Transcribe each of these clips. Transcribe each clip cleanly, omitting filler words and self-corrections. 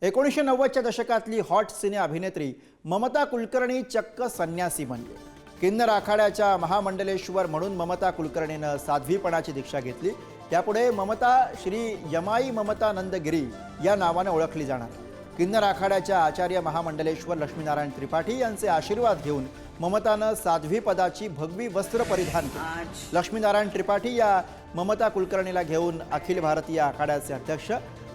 1990च्या दशकातली हॉट सिने अभिनेत्री ममता कुलकर्णी चक्क संन्यासी बनली। किन्नर आखाड्याच्या महामंडलेश्वर म्हणून ममता कुलकर्णीनं साध्वीपणाची दीक्षा घेतली। त्यापुढे ममता श्री यमाई ममता नंदगिरी या नावाने ओळखली जाणार। किन्नर आखाड्याच्या आचार्य महामंडलेश्वर लक्ष्मीनारायण त्रिपाठी यांचे आशीर्वाद घेऊन ममतानं साध्वी पदाची भगवी वस्त्र परिधान केले। लक्ष्मीनारायण त्रिपाठी या ममता कुलकर्णीला घेऊन अखिल भारतीय आखाड्याचे अध्यक्ष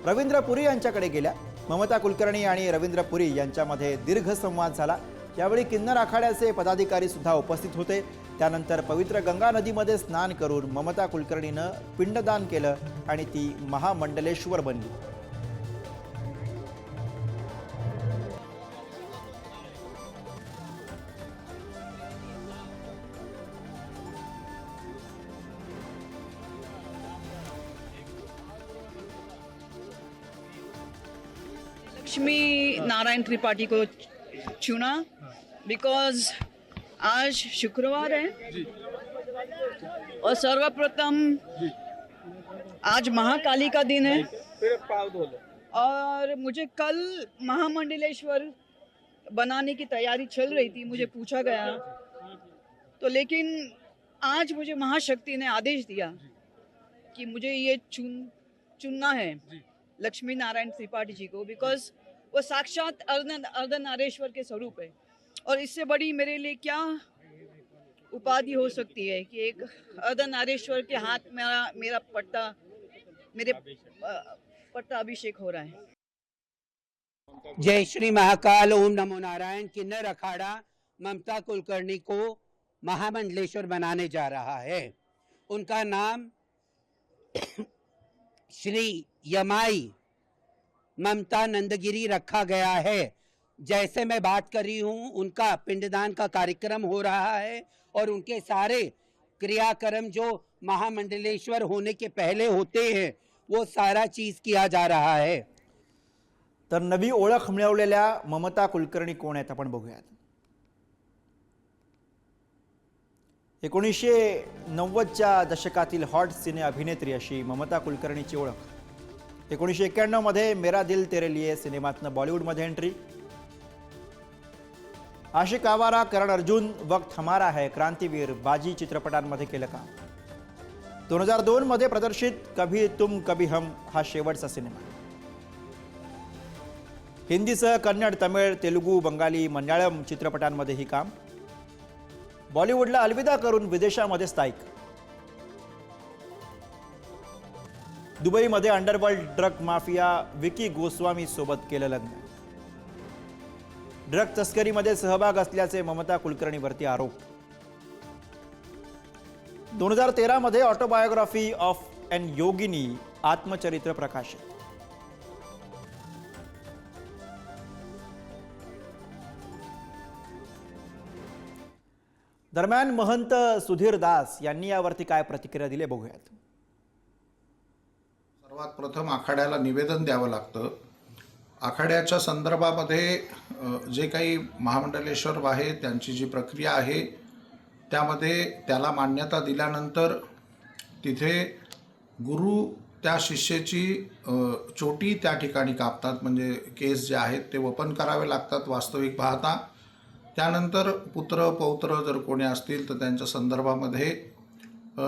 रवींद्र पुरी यांच्याकडे गेल्या। ममता कुलकर्णी आणि रवींद्र पुरी यांच्यामध्ये दीर्घ संवाद झाला। यावेळी किन्नर आखाड्याचे पदाधिकारी सुद्धा उपस्थित होते। त्यानंतर पवित्र गंगा नदीमध्ये स्नान करून ममता कुलकर्णीनं पिंडदान केलं आणि ती महामंडलेश्वर बनली। लक्ष्मी नारायण त्रिपाठी को चुना बिकॉज आज शुक्रवार है और सर्वप्रथम आज महाकाली का दिन है और मुझे कल महामंडलेश्वर बनाने की तैयारी चल रही थी। मुझे पूछा गया तो लेकिन आज मुझे महाशक्ति ने आदेश दिया कि मुझे ये चुनना है लक्ष्मी नारायण त्रिपाठी जी को, बिकॉज वो साक्षात अर्धनारेश्वर के स्वरूप है। और इससे बड़ी मेरे लिए क्या उपाधि हो सकती है कि एक अर्धनारेश्वर के हाथ मेरा पट्टा अभिषेक हो रहा है। जय श्री महाकाल, ओम नमो नारायण। किन्नर अखाड़ा ममता कुलकर्णी को महामंडलेश्वर बनाने जा रहा है। उनका नाम श्री यमाई ममता नंदगिरी रखा गया है। जैसे मैं बात कर रही हूँ उनका पिंडदान का कार्यक्रम हो रहा है और उनके सारे क्रियाक्रम जो महामंडलेश्वर होने के पहले होते हैं वो सारा चीज किया जा रहा है। तर नवी ओळख मिळवलेल्या ममता कुलकर्णी कोण आहेत आपण बघूयात। 1990च्या दशकातील हॉट सिने अभिनेत्री अशी ममता कुलकर्णीची ओळख। 1991 मध्ये मेरा दिल तेरे लिए सिनेमातनं बॉलिवूडमध्ये एंट्री। आशिक आवारा, करण अर्जुन, वक्त हमारा है, क्रांतिवीर, बाजी चित्रपटांमध्ये केलं काम। 2002 मध्ये प्रदर्शित कभी तुम कभी हम हा शेवटचा सिनेमा। हिंदीसह कन्नड, तमिळ, तेलुगू, बंगाली, मल्याळम चित्रपटांमध्येही काम। बॉलिवूडला अलविदा करून विदेशामध्ये स्थायिक। दुबईमध्ये underworld drug mafia Vicky Goswami सोबत केलं लग्न। ड्रग तस्करीमध्ये सहभाग असल्याचे ममता कुलकर्णीवरती आरोप। 2013 मध्ये ऑटोबायोग्राफी ऑफ एन योगिनी आत्मचरित्र प्रकाशित। दरम्यान महंत सुधीर दास यांनी यावरती काय प्रतिक्रिया दिली बघूयात। सर्वात प्रथम आखाड्याला निवेदन द्यावं लागतं। आखाड्याच्या संदर्भामध्ये जे काही महामंडलेश्वर आहे त्यांची जी प्रक्रिया आहे त्यामध्ये त्याला मान्यता दिल्यानंतर तिथे गुरु त्या शिष्याची चोटी त्या ठिकाणी कापतात, म्हणजे केस जे आहेत ते वपन करावे लागतात वास्तविक पाहता। त्यानंतर पुत्र पौत्र जर कोणी असतील तर त्यांच्या संदर्भामध्ये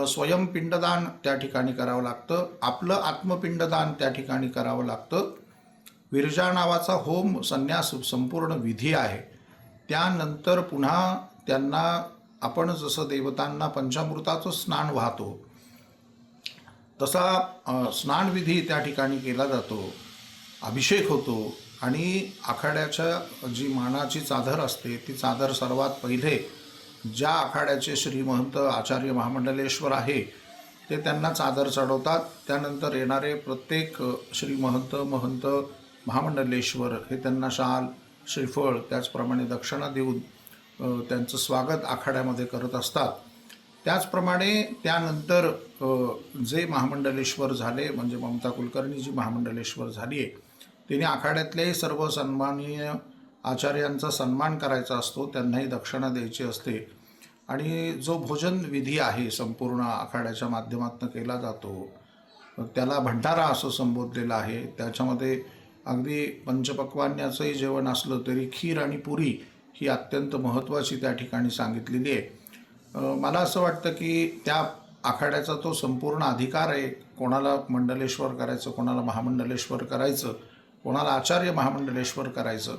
स्वयंपिंडदान त्या ठिकाणी करावं लागतं। आपलं आत्मपिंडदान त्या ठिकाणी करावं लागतं। विरजा नावाचा होम संन्यास संपूर्ण विधी आहे। त्यानंतर पुन्हा त्यांना आपण जसं देवतांना पंचामृताचं स्नान वाहतो तसा स्नानविधी त्या ठिकाणी केला जातो, अभिषेक होतो आणि आखाड्याच्या जी मानाची चादर असते ती चादर सर्वात पहिले ज्या आखाड्याचे श्रीमहंत आचार्य महामंडलेश्वर आहे ते त्यांना चादर चढवतात। त्यानंतर येणारे प्रत्येक श्रीमहंत महंत महामंडलेश्वर हे त्यांना शाल, श्रीफळ, त्याचप्रमाणे दक्षिणा देऊन त्यांचं स्वागत आखाड्यामध्ये करत असतात। त्याचप्रमाणे त्यानंतर जे महामंडलेश्वर झाले म्हणजे ममता कुलकर्णी जी महामंडलेश्वर झाली आहे तिने आखाड्यातले सर्व सन्माननीय आचार्यांचा सन्मान करायचा असतो, त्यांनाही दक्षिणा द्यायची असते आणि जो भोजन विधी आहे संपूर्ण आखाड्याच्या माध्यमातून केला जातो त्याला भंडारा असं संबोधलेलं आहे। त्याच्यामध्ये अगदी पंचपक्वान्याचंही जेवण असलं तरी खीर आणि पुरी ही अत्यंत महत्त्वाची त्या ठिकाणी सांगितलेली आहे. मला असं वाटतं की त्या आखाड्याचा तो संपूर्ण अधिकार आहे, कोणाला मंडलेश्वर करायचं, कोणाला महामंडलेश्वर करायचं, कोणाला आचार्य महामंडलेश्वर करायचं.